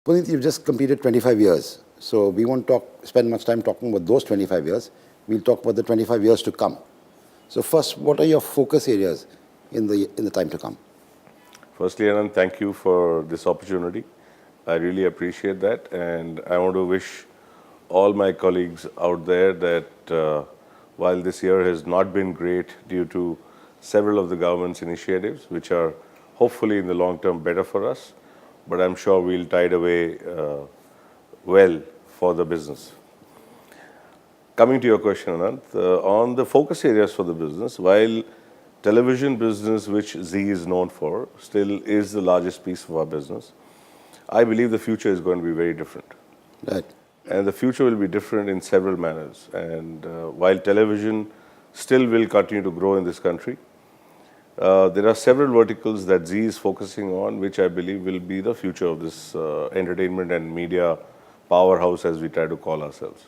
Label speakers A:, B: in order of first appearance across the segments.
A: Punit, you've just completed 25 years. So we won't spend much time talking about those 25 years. We'll talk about the 25 years to come. So first, what are your focus areas in the time to come?
B: Firstly, Anand, thank you for this opportunity. I really appreciate that, and I want to wish all my colleagues out there that while this year has not been great due to several of the government's initiatives, which are hopefully in the long term better for us, but I'm sure we'll tide away well for the business. Coming to your question, Anant, on the focus areas for the business, while television business, which Z is known for, still is the largest piece of our business, I believe the future is going to be very different.
A: Right.
B: And the future will be different in several manners. And while television still will continue to grow in this country, there are several verticals that Z is focusing on, which I believe will be the future of this entertainment and media powerhouse, as we try to call ourselves.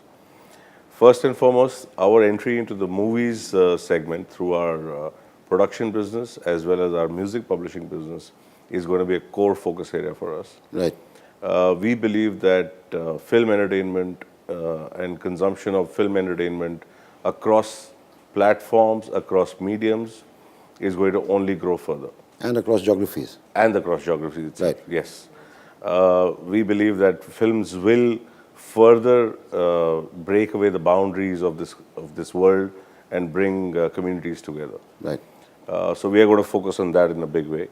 B: First and foremost, our entry into the movies segment through our production business as well as our music publishing business is going to be a core focus area for us.
A: Right.
B: We believe that film entertainment and consumption of film entertainment across platforms, across mediums, is going to only grow further.
A: And across geographies.
B: And across geographies itself,
A: Right.
B: yes. We believe that films will further break away the boundaries of this world and bring communities together.
A: Right.
B: So we are going to focus on that in a big way.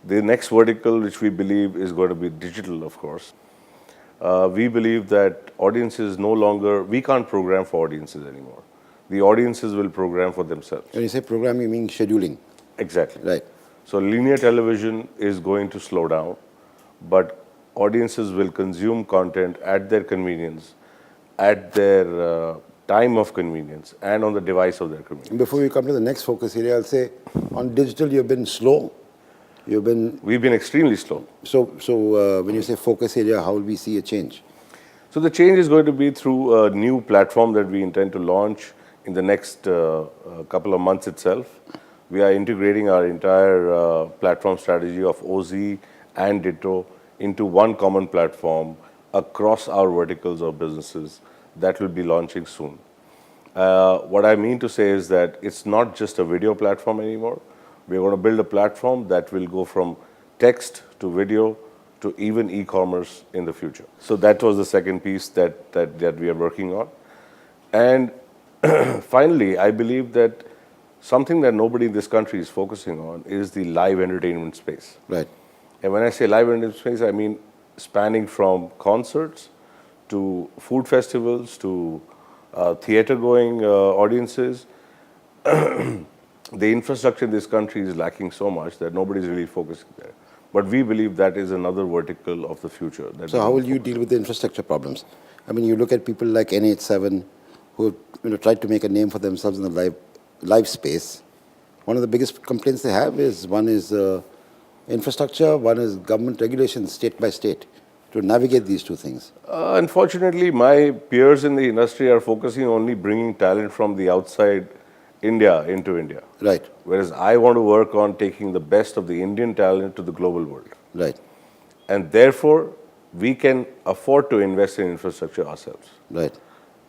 B: The next vertical, which we believe is going to be digital, of course. We believe that audiences no longer, we can't program for audiences anymore. The audiences will program for themselves.
A: When you say program, you mean scheduling.
B: Exactly.
A: Right.
B: So linear television is going to slow down, but audiences will consume content at their convenience, at their time of convenience, and on the device of their convenience.
A: Before we come to the next focus area, I'll say on digital, you've been slow.
B: We've been extremely slow.
A: So when you say focus area, how will we see a change?
B: So the change is going to be through a new platform that we intend to launch in the next couple of months itself. We are integrating our entire platform strategy of OZ and Ditto into one common platform across our verticals of businesses that will be launching soon. What I mean to say is that it's not just a video platform anymore. We're going to build a platform that will go from text to video to even e-commerce in the future. So that was the second piece that we are working on. And finally, I believe that something that nobody in this country is focusing on is the live entertainment space.
A: Right.
B: And when I say live entertainment space, I mean spanning from concerts to food festivals to theater-going audiences. The infrastructure in this country is lacking so much that nobody's really focusing there. But we believe that is another vertical of the future.
A: So how will you deal with the infrastructure problems? I mean, you look at people like NH7 who tried to make a name for themselves in the live space. One of the biggest complaints they have is one is infrastructure, one is government regulations state by state to navigate these two things.
B: Unfortunately, my peers in the industry are focusing only bringing talent from the outside India into India.
A: Right.
B: Whereas I want to work on taking the best of the Indian talent to the global world.
A: Right.
B: And therefore, we can afford to invest in infrastructure ourselves.
A: Right.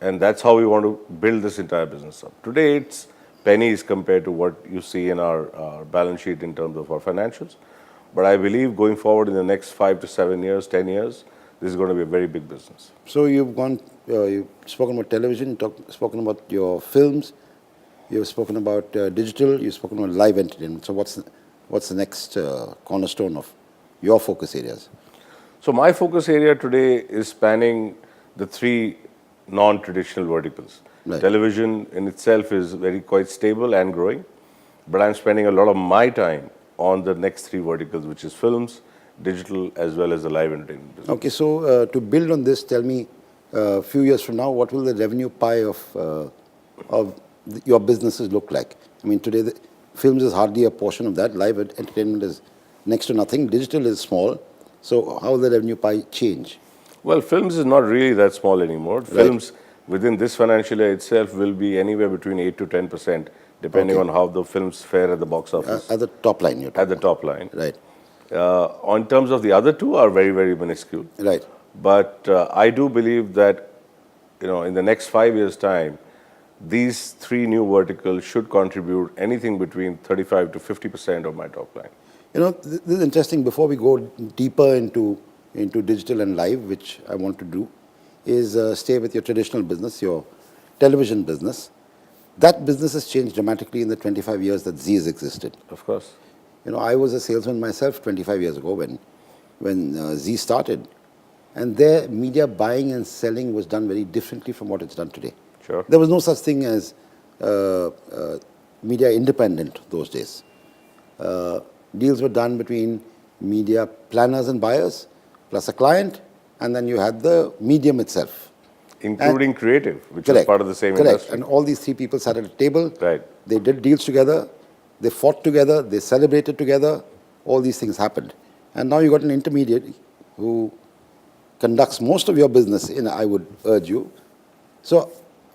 B: And that's how we want to build this entire business up. Today, it's pennies compared to what you see in our balance sheet in terms of our financials. But I believe going forward in the next 5 to 7 years, 10 years, this is going to be a very big business.
A: So you've spoken about television, spoken about your films, you've spoken about digital, you've spoken about live entertainment. So what's the next cornerstone of your focus areas?
B: So my focus area today is spanning the three non-traditional verticals.
A: Right.
B: Television in itself is quite stable and growing, but I'm spending a lot of my time on the next three verticals, which is films, digital, as well as the live entertainment business.
A: Okay, so to build on this, tell me, a few years from now, what will the revenue pie of your businesses look like? I mean, today, films is hardly a portion of that. Live entertainment is next to nothing. Digital is small. So how will the revenue pie change?
B: Well, films is not really that small anymore.
A: Right.
B: Films within this financial year itself will be anywhere between 8 to 10%, depending on how the films fare at the box office.
A: At the top line, you're talking
B: At the top line.
A: Right.
B: On terms of the other two are very, very minuscule.
A: Right.
B: But I do believe that, in the next 5 years' time, these three new verticals should contribute anything between 35 to 50% of my top line.
A: This is interesting. Before we go deeper into digital and live, which I want to do, is stay with your traditional business, your television business. That business has changed dramatically in the 25 years that Z has existed.
B: Of course.
A: I was a salesman myself 25 years ago when Z started, and their media buying and selling was done very differently from what it's done today.
B: Sure.
A: There was no such thing as media independent those days. Deals were done between media planners and buyers, plus a client, and then you had the medium itself.
B: Including creative, which is
A: Correct.
B: part of the same
A: Correct.
B: industry.
A: And all these three people sat at a table.
B: Right.
A: They did deals together. They fought together. They celebrated together. All these things happened. And now you got an intermediary who conducts most of your business, I would urge you. So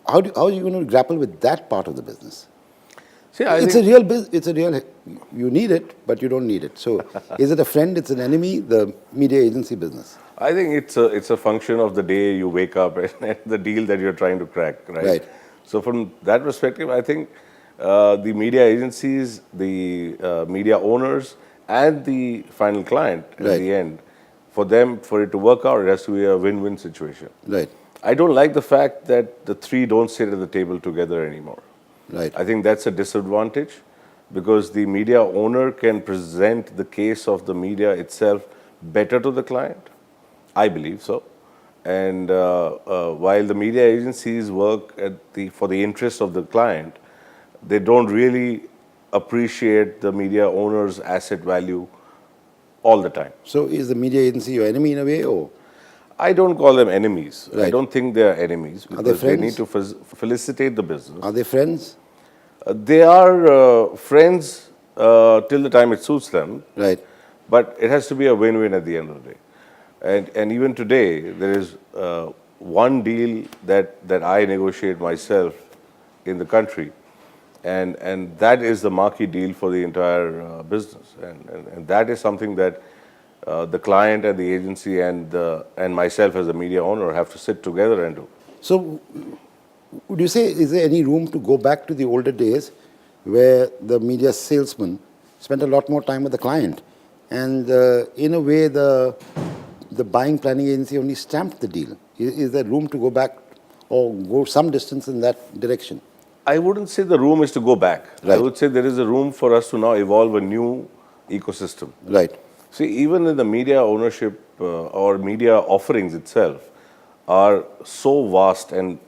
A: how are you going to grapple with that part of the business?
B: See,
A: It's a real business. It's a real. You need it, but you don't need it. So, is it a friend? It's an enemy. The media agency business.
B: I think it's a function of the day you wake up and the deal that you're trying to crack, right?
A: Right.
B: So from that perspective, I think the media agencies, the media owners, and the final client at
A: Right.
B: the end, for it to work out, it has to be a win-win situation.
A: Right.
B: I don't like the fact that the three don't sit at the table together anymore.
A: Right.
B: I think that's a disadvantage because the media owner can present the case of the media itself better to the client. I believe so. And while the media agencies work for the interest of the client, they don't really appreciate the media owner's asset value all the time.
A: So, is the media agency your enemy in a way, or?
B: I don't call them enemies. I
A: Right.
B: don't think they are enemies
A: Are they
B: because they need
A: friends?
B: to felicitate the business.
A: Are they friends?
B: They are friends till the time it suits them,
A: Right.
B: but it has to be a win-win at the end of the day. And even today, there is one deal that I negotiate myself in the country, and that is the marquee deal for the entire business. And that is something that the client and the agency and myself as a media owner have to sit together and do.
A: So, would you say, is there any room to go back to the older days where the media salesman spent a lot more time with the client? And in a way, the buying planning agency only stamped the deal. Is there room to go back or go some distance in that direction?
B: I wouldn't say the room is to go back. I
A: Right.
B: would say there is a room for us to now evolve a new ecosystem.
A: Right.
B: See, even in the media ownership or media offerings itself are so vast and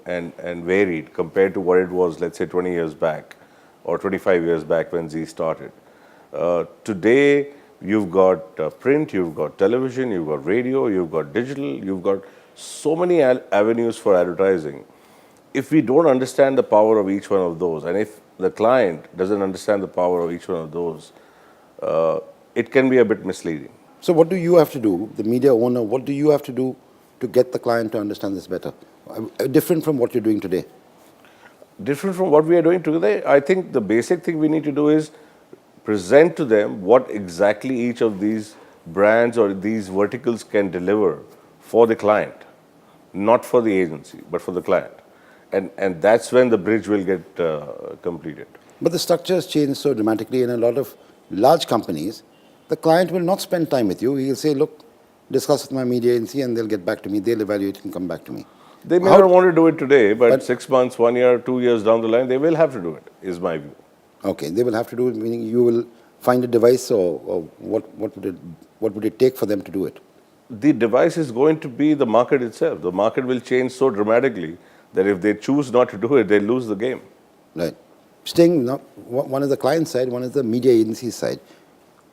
B: varied compared to what it was, let's say, 20 years back or 25 years back when Z started. Today, you've got print, you've got television, you've got radio, you've got digital, you've got so many avenues for advertising. If we don't understand the power of each one of those, and if the client doesn't understand the power of each one of those, it can be a bit misleading.
A: So, what do you have to do, the media owner, what do you have to do to get the client to understand this better? Different from what you're doing today.
B: Different from what we are doing today, I think the basic thing we need to do is present to them what exactly each of these brands or these verticals can deliver for the client, not for the agency, but for the client. And that's when the bridge will get completed.
A: But the structure has changed so dramatically in a lot of large companies. The client will not spend time with you. He'll say, look, discuss with my media agency and they'll get back to me. They'll evaluate and come back to me.
B: They may not want to do it today, but 6 months, 1 year, 2 years down the line, they will have to do it, is my view.
A: Okay, they will have to do it, meaning you will find a device or what would it take for them to do it?
B: The device is going to be the market itself. The market will change so dramatically that if they choose not to do it, they lose the game.
A: Right. Staying, one is the client side, one is the media agency side.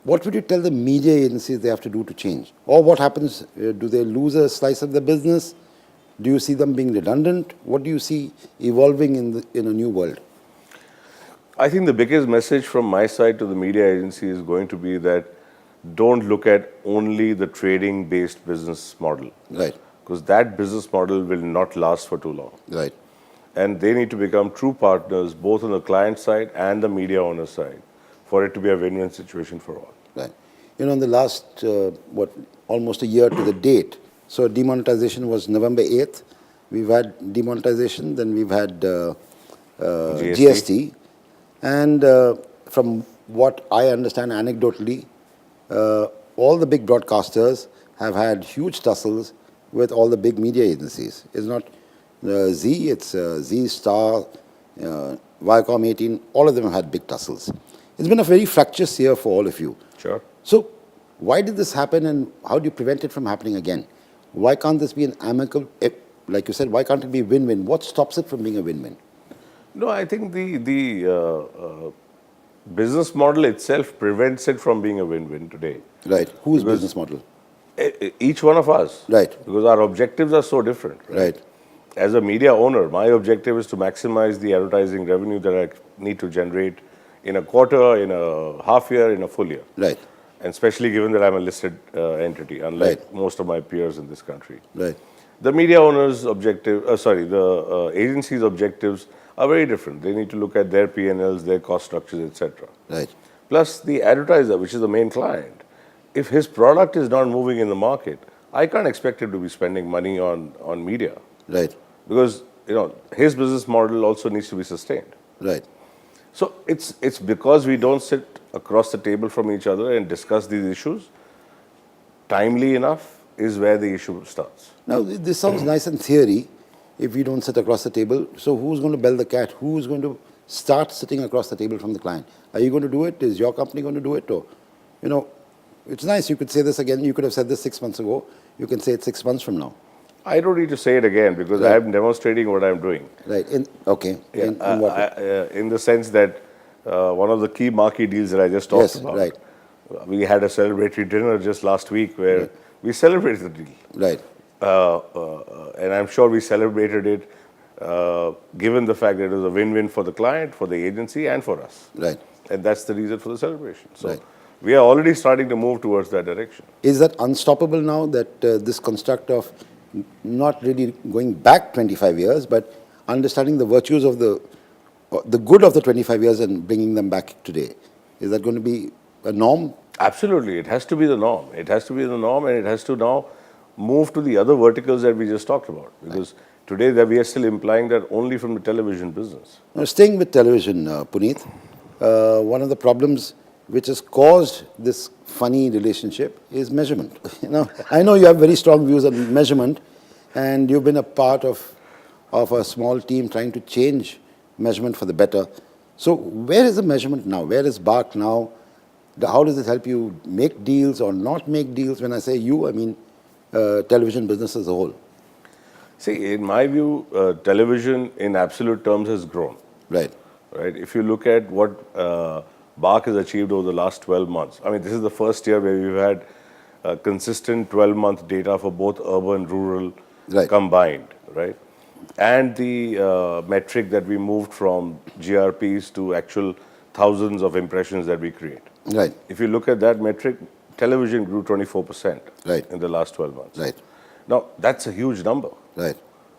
A: What would you tell the media agencies they have to do to change? Or what happens? Do they lose a slice of the business? Do you see them being redundant? What do you see evolving in a new world?
B: I think the biggest message from my side to the media agency is going to be that don't look at only the trading-based business model.
A: Right.
B: Because that business model will not last for too long.
A: Right.
B: And they need to become true partners both on the client side and the media owner side for it to be a win-win situation for all.
A: Right. in the last, almost a year to the date. So demonetization was November 8th. We've had demonetization, then we've had GST. And from what I understand anecdotally, all the big broadcasters have had huge tussles with all the big media agencies. It's not Z, it's Z Star, Viacom 18, all of them have had big tussles. It's been a very fractious year for all of you.
B: Sure.
A: So, why did this happen and how do you prevent it from happening again? Why can't this be an amicable, like you said, why can't it be win-win? What stops it from being a win-win?
B: No, I think the business model itself prevents it from being a win-win today.
A: Right. Whose business model?
B: Each one of us.
A: Right.
B: Because our objectives are so different.
A: Right.
B: As a media owner, my objective is to maximize the advertising revenue that I need to generate in a quarter, in a half year, in a full year.
A: Right.
B: And especially given that I'm a listed entity, unlike
A: Right.
B: most of my peers in this country.
A: Right.
B: The media owner's objective, the agency's objectives are very different. They need to look at their P&Ls, their cost structures, etc.
A: Right.
B: Plus, the advertiser, which is the main client, if his product is not moving in the market, I can't expect him to be spending money on media.
A: Right.
B: Because his business model also needs to be sustained.
A: Right.
B: So it's because we don't sit across the table from each other and discuss these issues timely enough is where the issue starts.
A: Now, this sounds nice in theory if we don't sit across the table. So, who's going to bell the cat? Who's going to start sitting across the table from the client? Are you going to do it? Is your company going to do it? Or, it's nice. You could say this again. You could have said this 6 months ago. You can say it 6 months from now.
B: I don't need to say it again because
A: Right.
B: I'm demonstrating what I'm doing.
A: Right. In what way?
B: In the sense that one of the key marquee deals that I just talked
A: Yes,
B: about,
A: right.
B: We had a celebratory dinner just last week where we celebrated the deal.
A: Right.
B: And I'm sure we celebrated it given the fact that it was a win-win for the client, for the agency, and for us.
A: Right.
B: And that's the reason for the celebration. So
A: Right.
B: we are already starting to move towards that direction.
A: Is that unstoppable now, that this construct of not really going back 25 years, but understanding the virtues of the good of the 25 years and bringing them back today? Is that going to be a norm?
B: Absolutely. It has to be the norm. It has to be the norm, and it has to now move to the other verticals that we just talked about. Because today that we are still implying that only from the television business.
A: Now, staying with television, Punit, one of the problems which has caused this funny relationship is measurement. I know you have very strong views on measurement, and you've been a part of a small team trying to change measurement for the better. So, where is the measurement now? Where is BARC now? How does it help you make deals or not make deals? When I say you, I mean television business as a whole.
B: See, in my view, television in absolute terms has grown.
A: Right.
B: Right. If you look at what BARC has achieved over the last 12 months, I mean, this is the first year where we've had consistent 12-month data for both urban, rural combined, right? And the metric that we moved from GRPs to actual thousands of impressions that we create.
A: Right.
B: If you look at that metric, television grew 24% in the last 12 months.
A: Right.
B: Now, that's a huge number.
A: Right.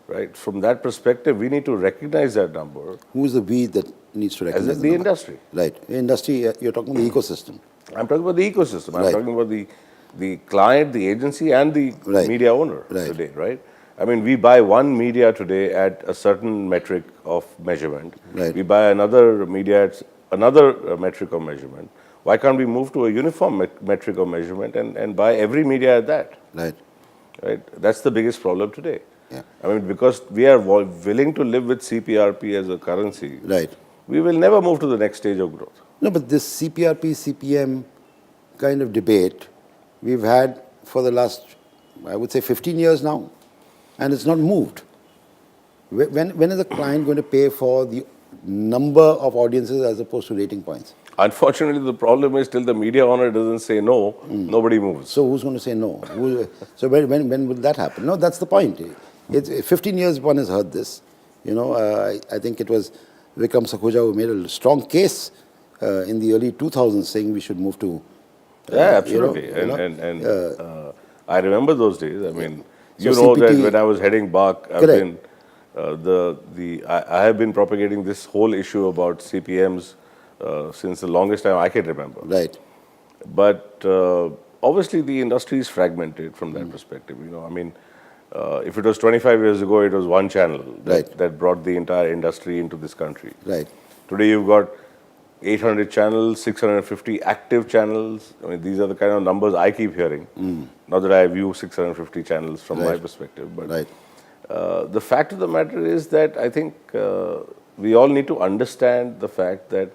B: Right. From that perspective, we need to recognize that number.
A: Who's the we that needs to recognize
B: the industry.
A: Right. The industry, you're talking about the ecosystem.
B: I'm talking about the ecosystem. I'm talking about the client, the agency, and the media owner today, right? I mean, we buy one media today at a certain metric of measurement.
A: Right.
B: We buy another media at another metric of measurement. Why can't we move to a uniform metric of measurement and buy every media at that?
A: Right.
B: Right. That's the biggest problem today.
A: Yeah.
B: I mean, because we are willing to live with CPRP as a currency,
A: Right.
B: we will never move to the next stage of growth.
A: No, but this CPRP, CPM kind of debate we've had for the last, I would say, 15 years now, and it's not moved. When is the client going to pay for the number of audiences as opposed to rating points?
B: Unfortunately, the problem is till the media owner doesn't say no, nobody moves.
A: So who's going to say no? So when will that happen? No, that's the point. It's 15 years one has heard this. I think it was Vikram Sakhuja who made a strong case in the early 2000s saying we should move to...
B: yeah, absolutely. I remember those days. I mean, so CPT, that when I was heading BARC, I've been, I have been propagating this whole issue about CPMs since the longest time I can remember.
A: Right.
B: But obviously, the industry is fragmented from that perspective. I mean, if it was 25 years ago, it was one channel
A: Right.
B: that brought the entire industry into this country.
A: Right.
B: Today, you've got 800 channels, 650 active channels. I mean, these are the kind of numbers I keep hearing. Not that I view 650 channels from my
A: Right.
B: perspective, but
A: Right.
B: the fact of the matter is that I think we all need to understand the fact that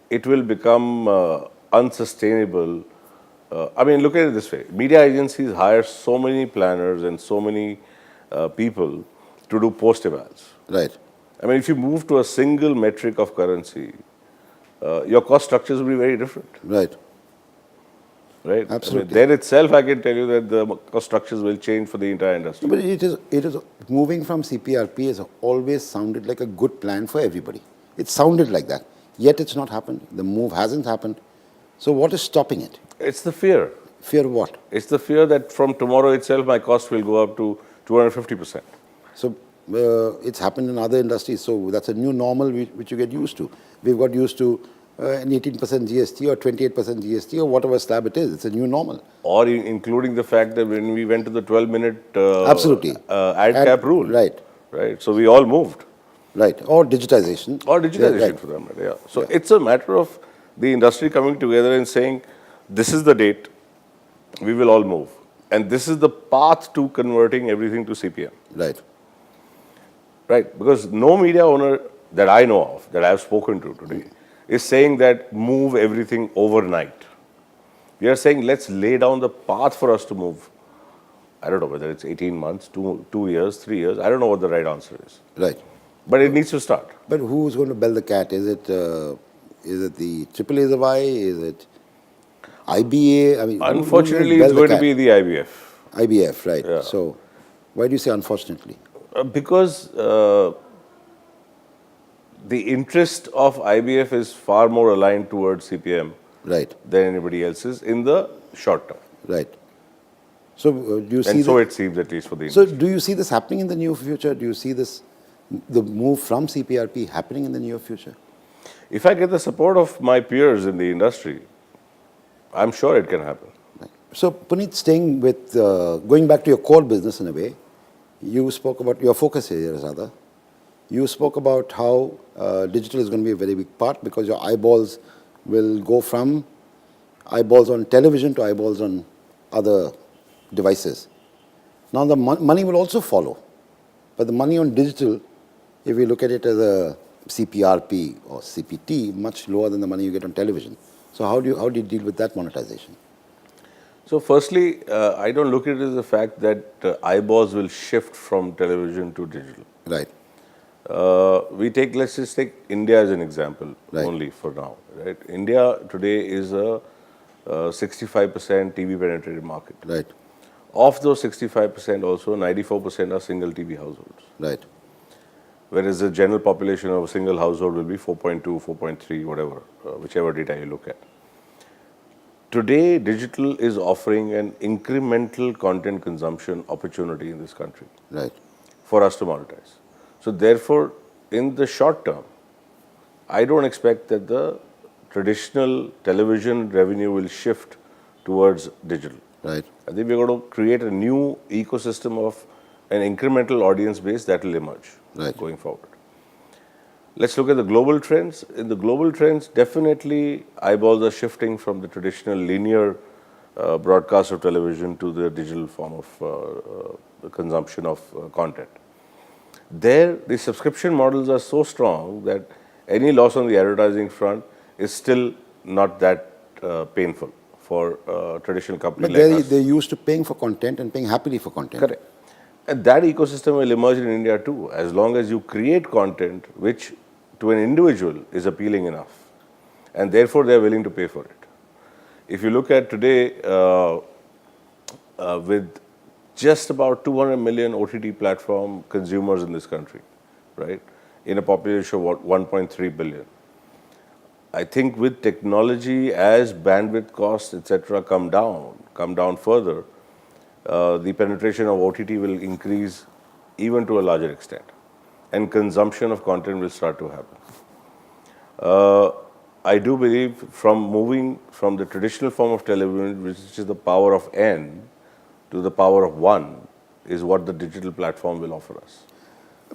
B: it will become unsustainable. I mean, look at it this way. Media agencies hire so many planners and so many people to do post-evals.
A: Right.
B: I mean, if you move to a single metric of currency, your cost structures will be very different,
A: Right.
B: right? I
A: Absolutely.
B: mean, there itself, I can tell you that the cost structures will change for the entire industry.
A: But it is moving from CPRP has always sounded like a good plan for everybody. It sounded like that. Yet it's not happened. The move hasn't happened. So what is stopping it?
B: It's the fear.
A: Fear of what?
B: It's the fear that from tomorrow itself, my cost will go up to 250%.
A: So it's happened in other industries. So that's a new normal which you get used to. We've got used to an 18% GST or 28% GST or whatever slab it is. It's a new normal.
B: Or including the fact that when we went to the 12-minute
A: Absolutely.
B: ad cap rule.
A: Right.
B: Right. So we all moved.
A: Right. Or digitization.
B: Or digitization
A: Right.
B: for that matter, yeah. So it's a matter of the industry coming together and saying, this is the date, we will all move. And this is the path to converting everything to CPM.
A: Right.
B: Right? Because no media owner that I know of, that I have spoken to today, is saying that move everything overnight. We are saying, let's lay down the path for us to move. I don't know whether it's 18 months, 2 years, 3 years. I don't know what the right answer is.
A: Right.
B: But it needs to start.
A: But who's going to bell the cat? Is it the AAA the Y? Is it IBA? I mean,
B: Unfortunately, it's going to be the IBF.
A: IBF, right?
B: Yeah.
A: So, why do you say unfortunately?
B: Because the interest of IBF is far more aligned towards CPM
A: Right.
B: than anybody else's in the short term.
A: Right. So, do you see?
B: And so it seems, at least for the
A: So,
B: industry.
A: do you see this happening in the near future? Do you see the move from CPRP happening in the near future?
B: If I get the support of my peers in the industry, I'm sure it can happen.
A: Right. So, Punit, staying with going back to your core business in a way, you spoke about your focus areas, rather. You spoke about how digital is going to be a very big part because your eyeballs will go from eyeballs on television to eyeballs on other devices. Now, the money will also follow. But the money on digital, if we look at it as a CPRP or CPT, much lower than the money you get on television. So how do you deal with that monetization?
B: So, firstly, I don't look at it as the fact that eyeballs will shift from television to digital.
A: Right.
B: Let's just take India as an example
A: Right.
B: only for now. Right? India today is a 65% TV penetrated market.
A: Right.
B: Of those 65%, also 94% are single TV households.
A: Right.
B: Whereas the general population of a single household will be 4.2, 4.3, whatever, whichever data you look at. Today, digital is offering an incremental content consumption opportunity in this country
A: Right.
B: for us to monetize. So therefore, in the short term, I don't expect that the traditional television revenue will shift towards digital.
A: Right.
B: I think we're going to create a new ecosystem of an incremental audience base that will emerge going forward. Let's look at the global trends. In the global trends, definitely eyeballs are shifting from the traditional linear broadcast of television to the digital form of the consumption of content. There, the subscription models are so strong that any loss on the advertising front is still not that painful for traditional companies like us.
A: They're used to paying for content and paying happily for content.
B: Correct. And that ecosystem will emerge in India too, as long as you create content which to an individual is appealing enough. And therefore, they are willing to pay for it. If you look at today, with just about 200 million OTT platform consumers in this country, right, in a population of what, 1.3 billion. I think with technology, as bandwidth costs, etc., come down further, the penetration of OTT will increase even to a larger extent, and consumption of content will start to happen. I do believe from moving from the traditional form of television, which is the power of N, to the power of one, is what the digital platform will offer us.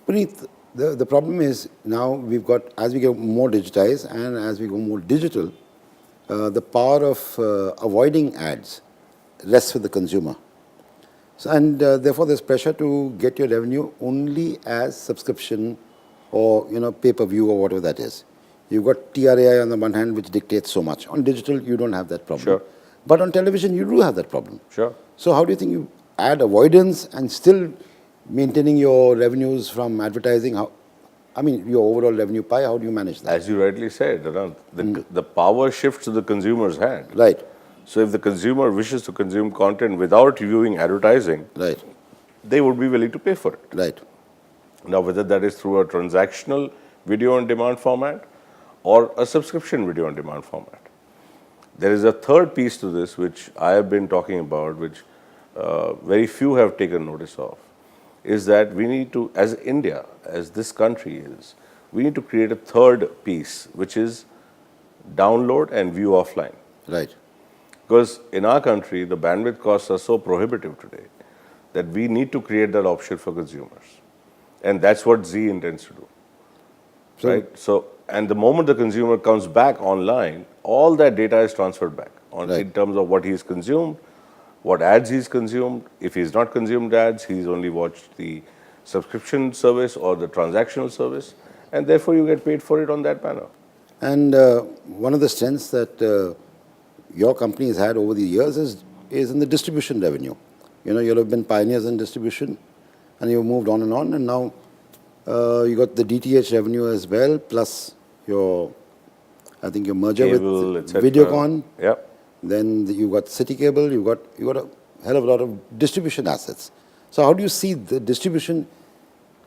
A: Punit, the problem is now we've got, as we get more digitized and as we go more digital, the power of avoiding ads rests with the consumer. So, and therefore, there's pressure to get your revenue only as subscription or pay-per-view or whatever that is. You've got TRAI on the one hand, which dictates so much. On digital, you don't have that problem.
B: Sure.
A: But on television, you do have that problem.
B: Sure.
A: So how do you think you add avoidance and still maintaining your revenues from advertising? Your overall revenue pie, how do you manage that?
B: As you rightly said, Anand, the power shifts to the consumer's hand.
A: Right.
B: So if the consumer wishes to consume content without viewing advertising,
A: Right.
B: they would be willing to pay for it.
A: Right.
B: Now, whether that is through a transactional video on demand format or a subscription video on demand format. There is a third piece to this which I have been talking about, which very few have taken notice of, is that we need to, as India, as this country is, we need to create a third piece, which is download and view offline.
A: Right.
B: Because in our country, the bandwidth costs are so prohibitive today that we need to create that option for consumers. And that's what Z intends to do.
A: So-
B: right? So, and the moment the consumer comes back online, all that data is transferred back
A: Right.
B: in terms of what he's consumed, what ads he's consumed. If he's not consumed ads, he's only watched the subscription service or the transactional service, and therefore you get paid for it on that manner.
A: And one of the strengths that your company has had over the years is in the distribution revenue. You'll have been pioneers in distribution, and you've moved on, and now you got the DTH revenue as well, plus your merger
B: Cable,
A: with
B: etc.
A: Videocon.
B: Yeah.
A: Then you got City Cable. You got a hell of a lot of distribution assets. So how do you see the distribution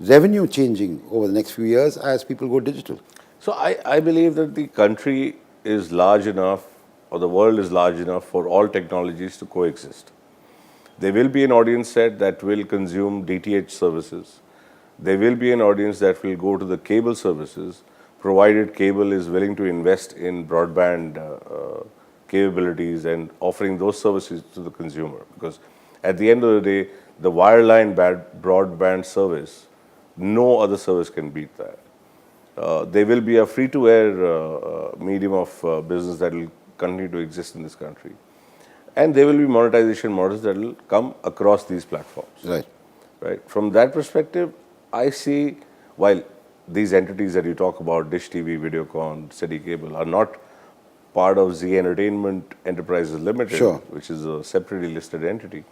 A: revenue changing over the next few years as people go digital?
B: So I believe that the country is large enough, or the world is large enough for all technologies to coexist. There will be an audience set that will consume DTH services. There will be an audience that will go to the cable services, provided cable is willing to invest in broadband capabilities and offering those services to the consumer. Because at the end of the day, the wireline broadband service, no other service can beat that. There will be a free-to-air medium of business that will continue to exist in this country. And there will be monetization models that will come across these platforms.
A: Right.
B: Right. From that perspective, I see, while these entities that you talk about, Dish TV, Videocon, City Cable, are not part of Z Entertainment Enterprises Limited,
A: Sure.
B: which is a separately listed entity.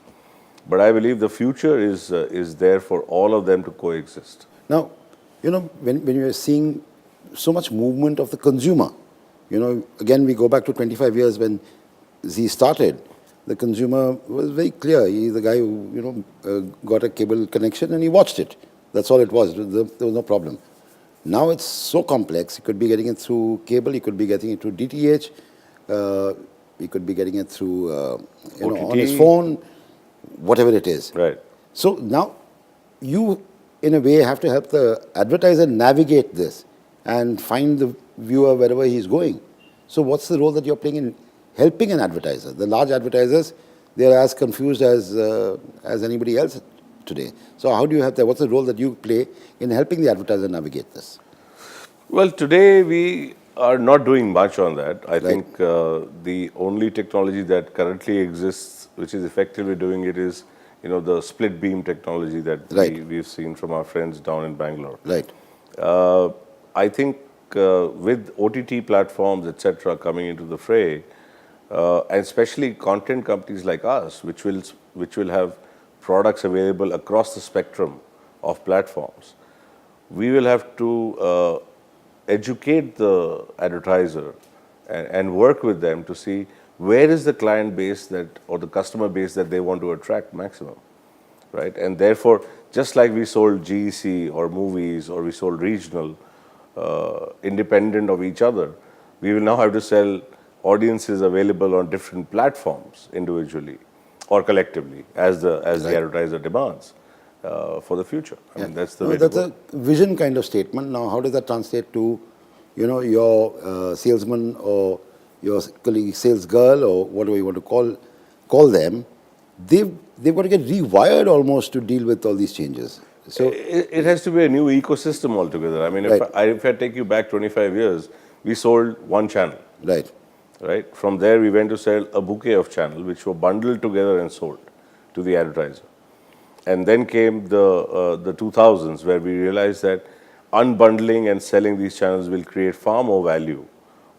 B: But I believe the future is there for all of them to coexist.
A: Now, when you are seeing so much movement of the consumer, again, we go back to 25 years when Z started. The consumer was very clear. He's the guy who, got a cable connection and he watched it. That's all it was. There was no problem. Now it's so complex. You could be getting it through cable. You could be getting it through DTH. You could be getting it through, on his
B: OTT.
A: phone, whatever it is.
B: Right.
A: So now you, in a way, have to help the advertiser navigate this and find the viewer wherever he's going. So what's the role that you're playing in helping an advertiser? The large advertisers, they're as confused as anybody else today. So how do you help that? What's the role that you play in helping the advertiser navigate this?
B: Well, today we are not doing much on that. I think the only technology that currently exists, which is effectively doing it, is the split beam technology that we've seen from our friends down in Bangalore.
A: Right.
B: I think with OTT platforms, etc., coming into the fray, and especially content companies like us, which will have products available across the spectrum of platforms, we will have to educate the advertiser and work with them to see where is the client base or the customer base that they want to attract maximum, right? And therefore, just like we sold GEC or movies or we sold regional, independent of each other, we will now have to sell audiences available on different platforms individually or collectively as the advertiser demands for the future. I mean, that's the way to
A: That's
B: go.
A: a vision kind of statement. Now, how does that translate to your salesman or your colleague sales girl or whatever you want to call them, they've got to get rewired almost to deal with all these changes. So,
B: It has to be a new ecosystem altogether. I mean,
A: right,
B: if I take you back 25 years, we sold one channel,
A: right,
B: right? From there, we went to sell a bouquet of channels, which were bundled together and sold to the advertiser. And then came the 2000s, where we realized that unbundling and selling these channels will create far more value,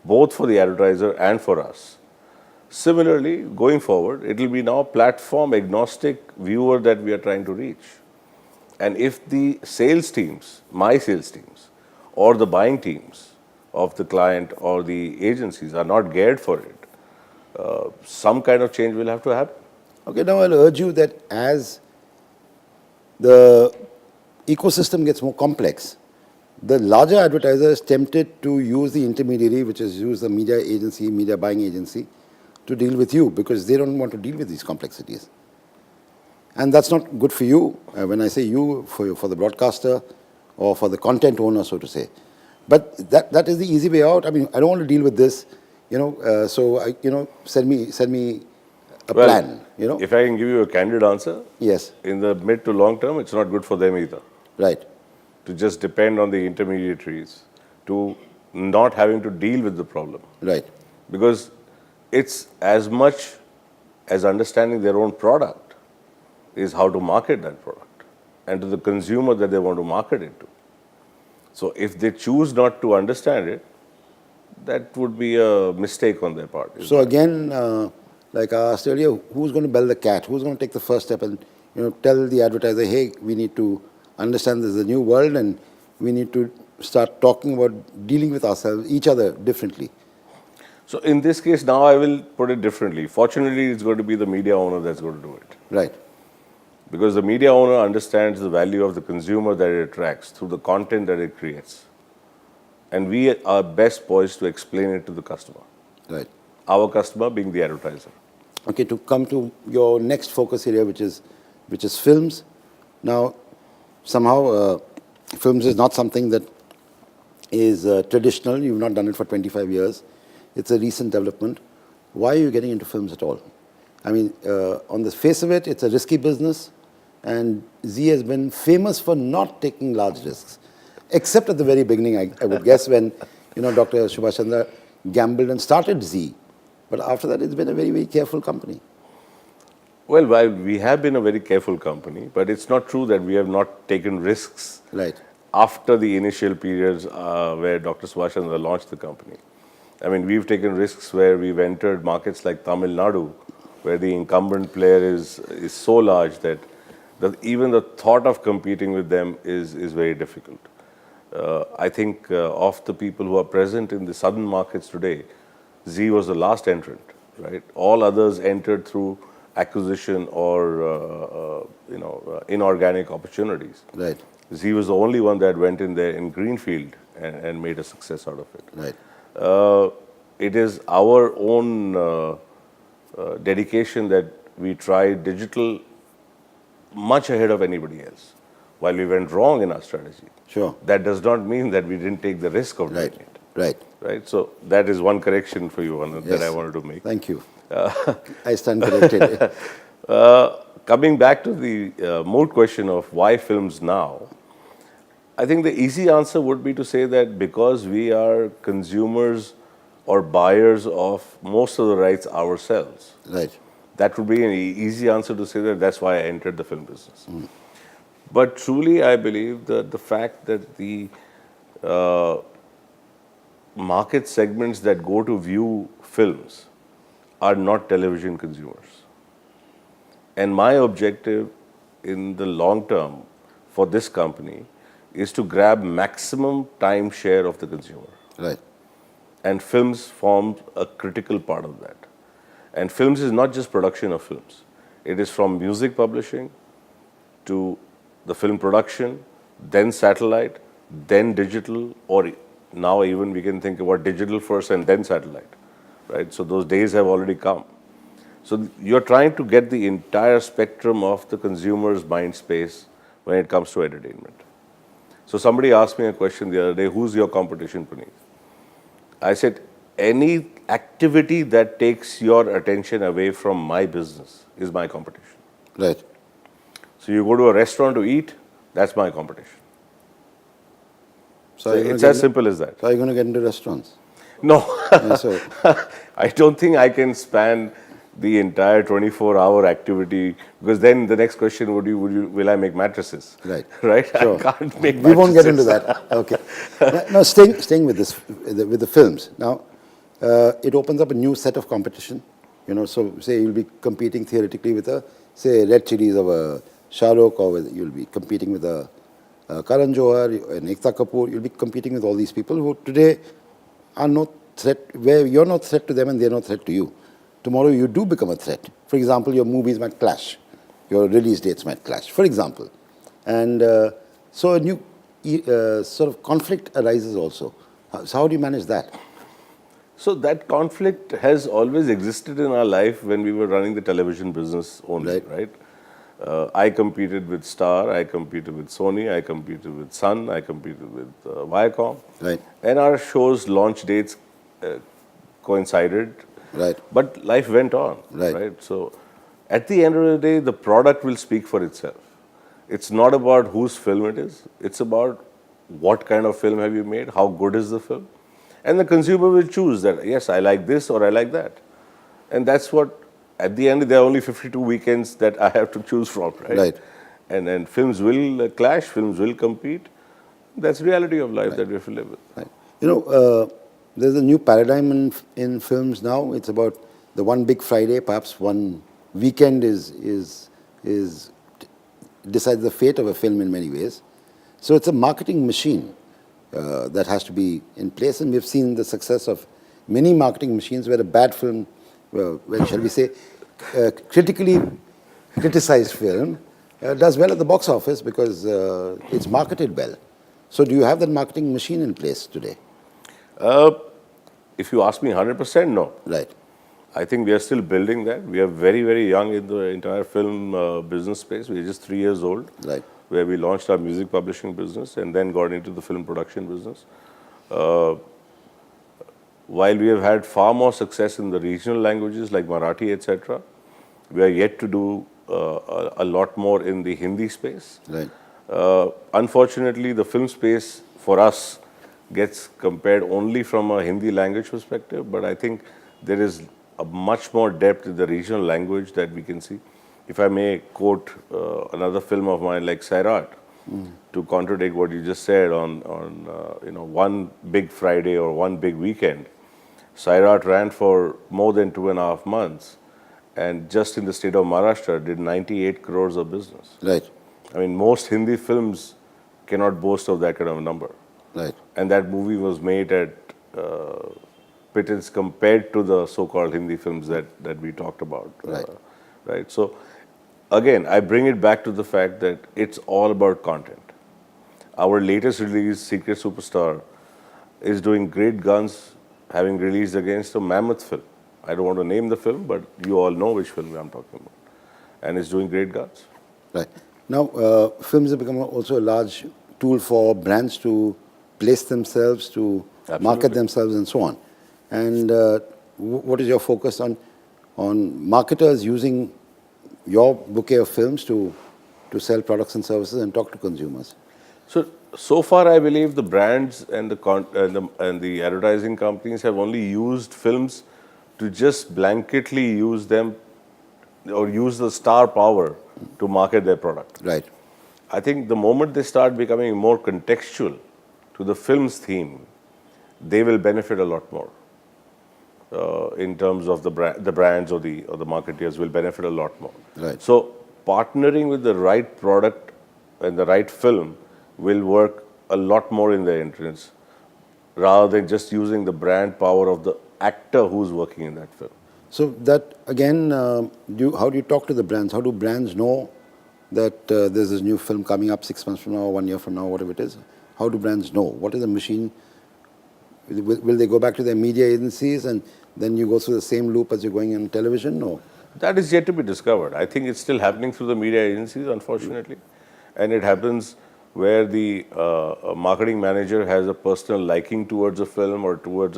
B: both for the advertiser and for us. Similarly, going forward, it will be now platform agnostic viewer that we are trying to reach. And if the sales teams, my sales teams, or the buying teams of the client or the agencies are not geared for it, some kind of change will have to happen.
A: okay, now I'll urge you that as the ecosystem gets more complex, the larger advertiser is tempted to use the intermediary, which is use the media agency, media buying agency, to deal with you because they don't want to deal with these complexities. And that's not good for you. When I say you, for the broadcaster or for the content owner, so to say. But that is the easy way out. I mean, I don't want to deal with this, so send me a
B: Well,
A: plan,
B: if I can give you a candid answer,
A: Yes,
B: in the mid to long term, it's not good for them either.
A: right,
B: To just depend on the intermediaries, to not having to deal with the problem.
A: right,
B: Because it's as much as understanding their own product is how to market that product and to the consumer that they want to market it to. So if they choose not to understand it, that would be a mistake on their part.
A: So again, like I asked earlier, who's going to bell the cat? Who's going to take the first step and tell the advertiser, hey, we need to understand this is a new world and we need to start talking about dealing with ourselves, each other differently.
B: So in this case, now I will put it differently. Fortunately, it's going to be the media owner that's going to do it.
A: Right,
B: Because the media owner understands the value of the consumer that it attracts through the content that it creates. And we are best poised to explain it to the customer.
A: right.
B: Our customer being the advertiser.
A: Okay, to come to your next focus area, which is films. Now, somehow, films is not something that is traditional. You've not done it for 25 years. It's a recent development. Why are you getting into films at all? I mean, on the face of it, it's a risky business, and Z has been famous for not taking large risks, except at the very beginning, I would guess, when Dr. Subhash Chandra gambled and started Z. But after that, it's been a very, very careful company.
B: Well, while we have been a very careful company, but it's not true that we have not taken risks
A: Right.
B: after the initial periods where Dr. Subhash Chandra launched the company. I mean, we've taken risks where we've entered markets like Tamil Nadu, where the incumbent player is so large that even the thought of competing with them is very difficult. I think of the people who are present in the southern markets today, Z was the last entrant, right? All others entered through acquisition or inorganic opportunities.
A: Right.
B: Z was the only one that went in there in greenfield and made a success out of it.
A: Right.
B: It is our own dedication that we try digital much ahead of anybody else. While we went wrong in our strategy,
A: Sure.
B: that does not mean that we didn't take the risk of doing
A: Right.
B: it.
A: Right.
B: Right. So that is one correction for you, Anand, that I
A: Yes.
B: wanted to make.
A: Thank you. I stand corrected.
B: Coming back to the moot question of why films now, I think the easy answer would be to say that because we are consumers or buyers of most of the rights ourselves.
A: Right.
B: That would be an easy answer to say that that's why I entered the film business. But truly, I believe that the fact that the market segments that go to view films are not television consumers. And my objective in the long term for this company is to grab maximum time share of the consumer.
A: Right.
B: And films form a critical part of that. And films is not just production of films. It is from music publishing to the film production, then satellite, then digital, or now even we can think about digital first and then satellite, right? So those days have already come. So you're trying to get the entire spectrum of the consumer's mind space when it comes to entertainment. So somebody asked me a question the other day, who's your competition, Punit? I said, any activity that takes your attention away from my business is my competition.
A: Right.
B: So you go to a restaurant to eat, that's my competition. So
A: are you gonna
B: it's
A: get
B: as
A: into-
B: simple as that.
A: So are you going to get into restaurants?
B: No,
A: Yeah, so
B: I don't think I can span the entire 24-hour activity, because then the next question will I make mattresses?
A: right.
B: Right?
A: Sure.
B: I can't make
A: We won't get into
B: mattresses.
A: that. Okay. Now, staying with this, with the films. Now, it opens up a new set of competition. So say you'll be competing theoretically with say, Red Chillies of a Shah Rukh, or you'll be competing with a Karan Johar, an Ekta Kapoor. You'll be competing with all these people who today are no threat, where you're no threat to them and they're no threat to you. Tomorrow you do become a threat. For example, your movies might clash. Your release dates might clash, for example. And so a new sort of conflict arises also. So how do you manage that?
B: So that conflict has always existed in our life when we were running the television business only, right? I competed with Star, I competed with Sony, I competed with Sun, I competed with Viacom.
A: Right.
B: And our show's launch dates coincided.
A: Right.
B: But life went on,
A: Right.
B: So at the end of the day, the product will speak for itself. It's not about whose film it is. It's about what kind of film have you made, how good is the film. And the consumer will choose that, yes, I like this or I like that. And that's what, at the end, there are only 52 weekends that I have to choose from, right?
A: Right.
B: And then films will clash, films will compete. That's the reality of life that we have to live with.
A: Right. There's a new paradigm in films now. It's about the one big Friday, perhaps one weekend decides the fate of a film in many ways. So it's a marketing machine that has to be in place, and we've seen the success of many marketing machines where a bad film, well, shall we say, critically criticized film does well at the box office because it's marketed well. So do you have that marketing machine in place today?
B: If you ask me 100%, no.
A: Right.
B: I think we are still building that. We are very, very young in the entire film business space. We're just 3 years old,
A: Right.
B: where we launched our music publishing business and then got into the film production business. While we have had far more success in the regional languages like Marathi, etc., we are yet to do a lot more in the Hindi space.
A: Right.
B: Unfortunately, the film space for us gets compared only from a Hindi language perspective, but I think there is a much more depth in the regional language that we can see. If I may quote another film of mine like Sairat, to contradict what you just said on one big Friday or one big weekend, Sairat ran for more than 2.5 months, and just in the state of Maharashtra did 98 crores of business.
A: Right.
B: I mean, most Hindi films cannot boast of that kind of a number.
A: Right.
B: And that movie was made at pittance compared to the so-called Hindi films that we talked about.
A: Right.
B: Right. So, again, I bring it back to the fact that it's all about content. Our latest release, Secret Superstar, is doing great guns, having released against a mammoth film. I don't want to name the film, but you all know which film I'm talking about. And it's doing great guns.
A: Right. Now, films have become also a large tool for brands to place themselves, to
B: Absolutely.
A: market themselves, and so on. And what is your focus on marketers using your bouquet of films to sell products and services and talk to consumers?
B: So far, I believe the brands and the advertising companies have only used films to just blanketly use them or use the star power to market their product.
A: Right.
B: I think the moment they start becoming more contextual to the film's theme, they will benefit a lot more. In terms of the brands or the marketeers will benefit a lot more.
A: Right.
B: So partnering with the right product and the right film will work a lot more in their interests, rather than just using the brand power of the actor who's working in that film.
A: So that again, how do you talk to the brands? How do brands know that there's this new film coming up 6 months from now, 1 year from now, whatever it is? How do brands know? What is the machine? Will they go back to their media agencies and then you go through the same loop as you're going on television? No.
B: That is yet to be discovered. I think it's still happening through the media agencies, unfortunately. And it happens where the marketing manager has a personal liking towards a film or towards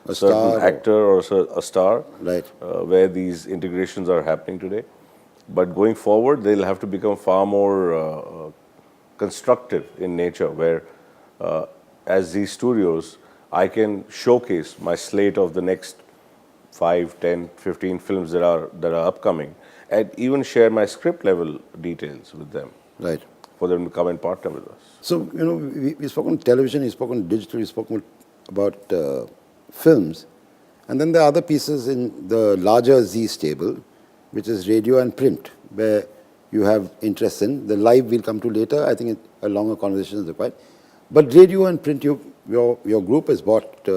A: A
B: certain
A: star
B: actor or a star,
A: right.
B: where these integrations are happening today. But going forward, they'll have to become far more constructive in nature, where as these studios, I can showcase my slate of the next 5, 10, 15 films that are upcoming, and even share my script level details with them
A: Right.
B: for them to come and partner with us.
A: So, we spoke on television, we spoke on digital, we spoke about films. And then there are other pieces in the larger Z stable, which is radio and print, where you have interest in. The live we'll come to later. I think a longer conversation is required. But radio and print, your group has bought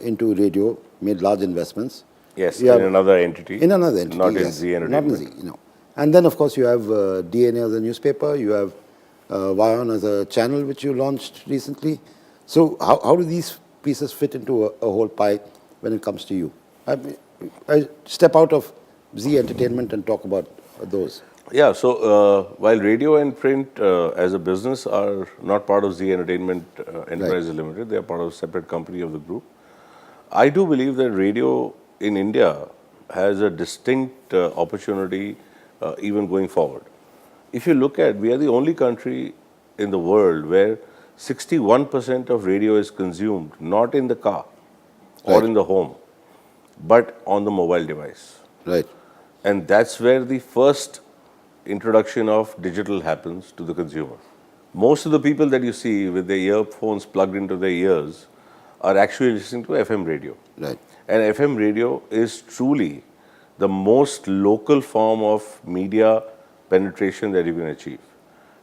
A: into radio, made large investments.
B: Yes,
A: You
B: in
A: have,
B: another entity.
A: in another entity,
B: Not in
A: yes.
B: Z
A: Not in
B: Entertainment.
A: Z. And then, of course, you have DNA as a newspaper. You have Vion as a channel, which you launched recently. So how do these pieces fit into a whole pie when it comes to you? I step out of Z Entertainment and talk about those.
B: Yeah, so while radio and print as a business are not part of Z Entertainment Enterprises Limited, they are part of a separate company of the group. I do believe that radio in India has a distinct opportunity even going forward. If you look at, we are the only country in the world where 61% of radio is consumed not in the car or
A: Right.
B: in the home, but on the mobile device.
A: Right.
B: And that's where the first introduction of digital happens to the consumer. Most of the people that you see with their earphones plugged into their ears are actually listening to FM radio.
A: Right.
B: And FM radio is truly the most local form of media penetration that you can achieve.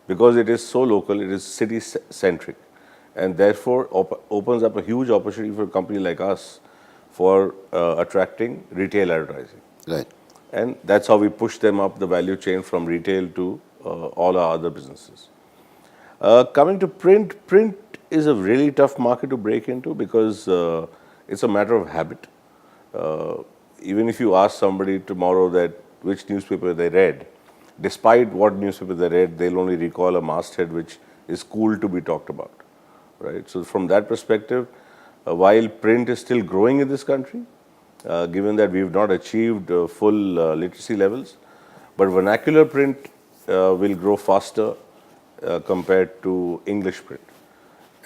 B: Because it is so local, it is city-centric. And therefore opens up a huge opportunity for a company like us for attracting retail advertising.
A: Right.
B: And that's how we push them up the value chain from retail to all our other businesses. Coming to print, print is a really tough market to break into because it's a matter of habit. Even if you ask somebody tomorrow that which newspaper they read, despite what newspaper they read, they'll only recall a masthead which is cool to be talked about, right? So from that perspective, while print is still growing in this country, given that we've not achieved full literacy levels, but vernacular print will grow faster compared to English print.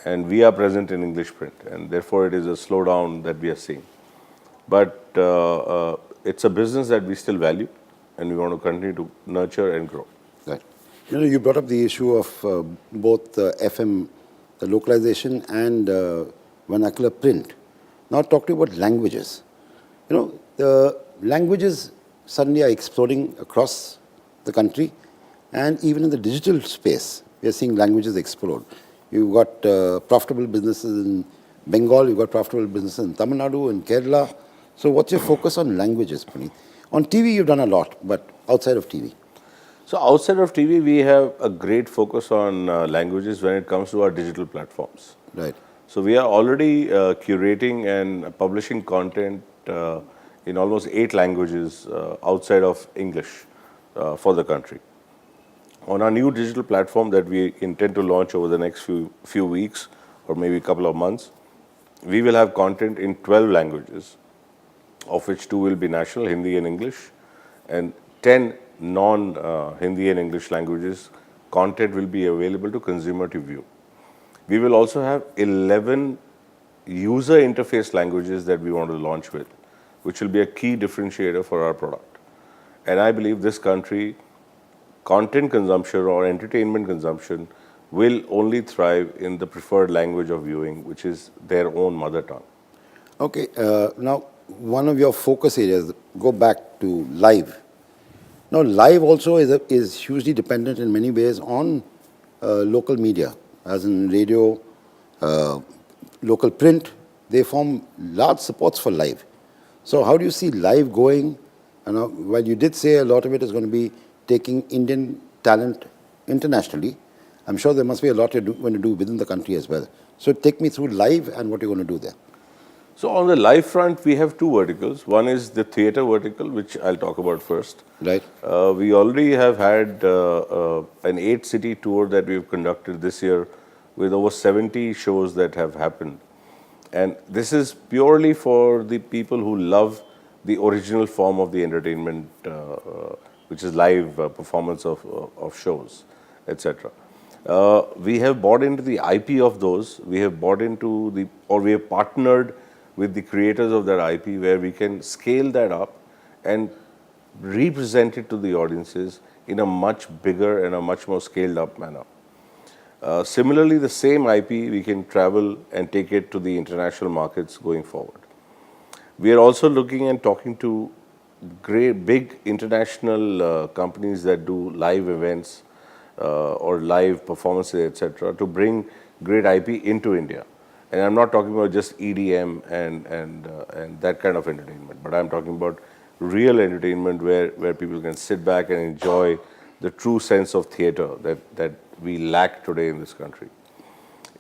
B: And we are present in English print, and therefore it is a slowdown that we are seeing. But it's a business that we still value, and we want to continue to nurture and grow.
A: Right. You brought up the issue of both FM, the localization, and vernacular print. Now talk to you about languages. The languages suddenly are exploding across the country, and even in the digital space, we are seeing languages explode. You've got profitable businesses in Bengal, you've got profitable businesses in Tamil Nadu, in Kerala. So what's your focus on languages, Punit? On TV, you've done a lot, but outside of TV?
B: So outside of TV, we have a great focus on languages when it comes to our digital platforms.
A: Right.
B: So we are already curating and publishing content in almost 8 languages outside of English for the country. On our new digital platform that we intend to launch over the next few weeks or maybe a couple of months, we will have content in 12 languages, of which 2 will be national, Hindi and English, and 10 non-Hindi and English languages. Content will be available to consumer to view. We will also have 11 user interface languages that we want to launch with, which will be a key differentiator for our product. And I believe this country, content consumption or entertainment consumption will only thrive in the preferred language of viewing, which is their own mother tongue.
A: Okay. Now, one of your focus areas, go back to live. Now, live also is hugely dependent in many ways on local media, as in radio, local print. They form large supports for live. So how do you see live going? And while you did say a lot of it is going to be taking Indian talent internationally, I'm sure there must be a lot you're going to do within the country as well. So take me through live and what you're going to do there.
B: So on the live front, we have 2 verticals. One is the theatre vertical, which I'll talk about first.
A: Right.
B: We already have had an 8-city tour that we've conducted this year with over 70 shows that have happened. And this is purely for the people who love the original form of the entertainment, which is live performance of shows, etc. We have bought into the IP of those. We have bought into we have partnered with the creators of that IP where we can scale that up and represent it to the audiences in a much bigger and a much more scaled up manner. Similarly, the same IP, we can travel and take it to the international markets going forward. We are also looking and talking to great, big international companies that do live events or live performances, etc., to bring great IP into India. And I'm not talking about just EDM and that kind of entertainment, but I'm talking about real entertainment where people can sit back and enjoy the true sense of theater that we lack today in this country.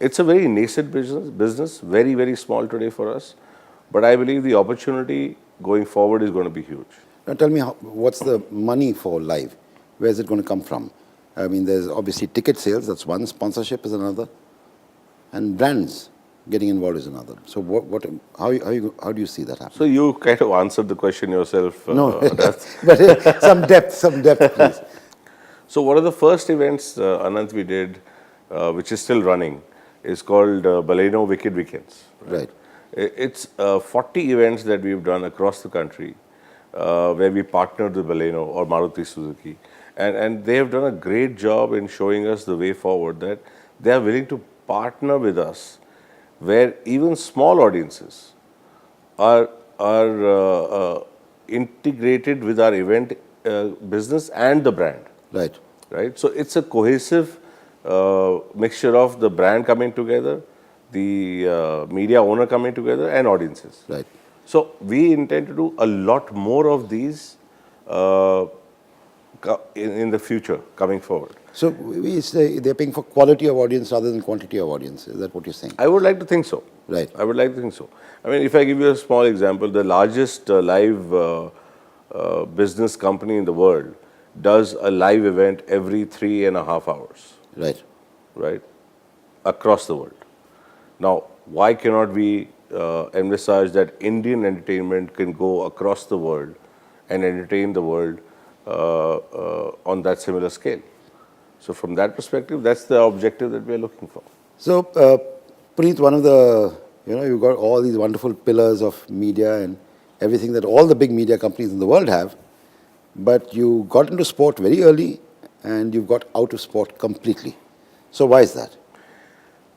B: It's a very nascent business, very, very small today for us, but I believe the opportunity going forward is going to be huge.
A: Now tell me, what's the money for live? Where is it going to come from? I mean, there's obviously ticket sales, that's one, sponsorship is another, and brands getting involved is another. So how do you see that happening?
B: So you kind of answered the question yourself.
A: No, but some depth, please.
B: So one of the first events, Anant, we did, which is still running, is called Baleno Wicked Weekends.
A: Right.
B: It's 40 events that we've done across the country where we partnered with Baleno or Maruti Suzuki. And they have done a great job in showing us the way forward, that they are willing to partner with us where even small audiences are integrated with our event business and the brand.
A: Right.
B: Right. So it's a cohesive mixture of the brand coming together, the media owner coming together, and audiences.
A: Right.
B: So we intend to do a lot more of these in the future coming forward.
A: So we say they're paying for quality of audience rather than quantity of audience. Is that what you're saying?
B: I would like to think so.
A: Right.
B: I would like to think so. I mean, if I give you a small example, the largest live business company in the world does a live event every 3.5 hours.
A: Right.
B: Right? Across the world. Now, why cannot we envisage that Indian entertainment can go across the world and entertain the world on that similar scale? So from that perspective, that's the objective that we are looking for.
A: So, Punit, one of the, you've got all these wonderful pillars of media and everything that all the big media companies in the world have, but you got into sport very early and you've got out of sport completely. So why is that?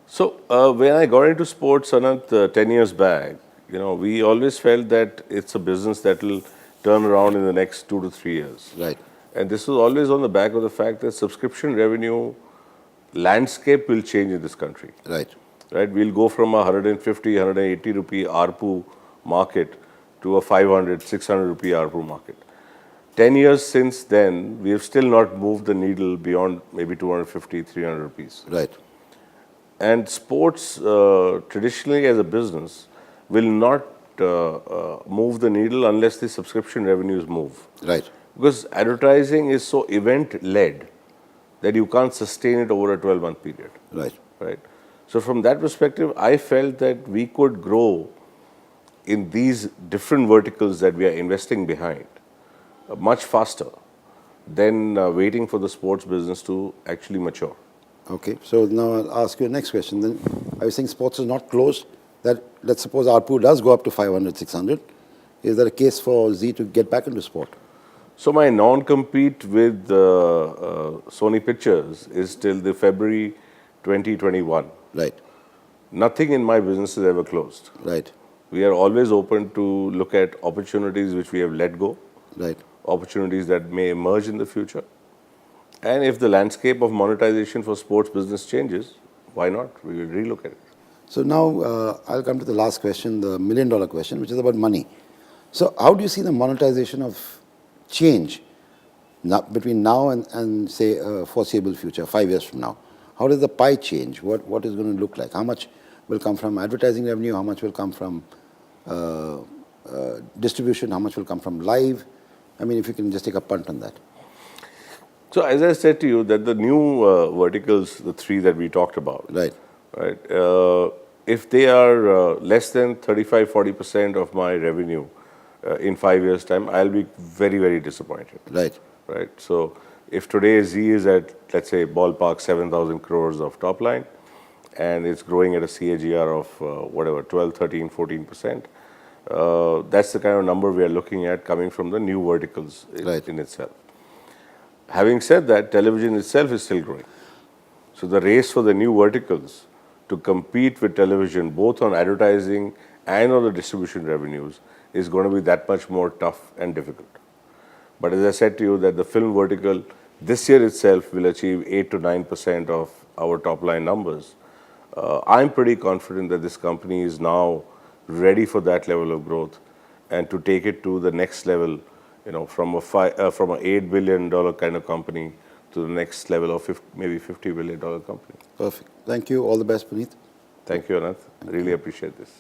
B: So when I got into sports, Anant, 10 years back, we always felt that it's a business that will turn around in the next 2 to 3 years.
A: Right.
B: And this was always on the back of the fact that subscription revenue landscape will change in this country.
A: Right.
B: Right. We'll go from a 150, 180 rupee ARPU market to a 500, 600 rupee ARPU market. 10 years since then, we have still not moved the needle beyond maybe 250, 300 rupees.
A: Right.
B: And sports, traditionally as a business, will not move the needle unless the subscription revenues move.
A: Right.
B: Because advertising is so event-led that you can't sustain it over a 12-month period.
A: Right.
B: Right. So from that perspective, I felt that we could grow in these different verticals that we are investing behind much faster than waiting for the sports business to actually mature.
A: Okay, so now I'll ask you the next question. Then, are you saying sports is not closed? That let's suppose ARPU does go up to 500, 600. Is there a case for Z to get back into sport?
B: So my non-compete with Sony Pictures is till the February 2021.
A: Right.
B: Nothing in my business is ever closed.
A: Right.
B: We are always open to look at opportunities which we have let go.
A: Right.
B: Opportunities that may emerge in the future. And if the landscape of monetization for sports business changes, why not? We will relook at it.
A: So now I'll come to the last question, the million-dollar question, which is about money. So how do you see the monetization of change between now and say foreseeable future, 5 years from now? How does the pie change? What is going to look like? How much will come from advertising revenue? How much will come from distribution? How much will come from live? I mean, if you can just take a punt on that.
B: So as I said to you, that the new verticals, the three that we talked about,
A: Right.
B: right, if they are less than 35-40% of my revenue in 5 years' time, I'll be very, very disappointed.
A: Right.
B: Right. So if today Z is at, let's say, ballpark 7,000 crores of top line, and it's growing at a CAGR of whatever, 12, 13, 14%, that's the kind of number we are looking at coming from the new verticals
A: Right.
B: in itself. Having said that, television itself is still growing. So the race for the new verticals to compete with television, both on advertising and on the distribution revenues, is going to be that much more tough and difficult. But as I said to you, that the film vertical this year itself will achieve 8 to 9% of our top line numbers. I'm pretty confident that this company is now ready for that level of growth and to take it to the next level, from an $8 billion kind of company to the next level of maybe $50 billion company.
A: Perfect. Thank you. All the best, Punit.
B: Thank you, Anant. Really appreciate this.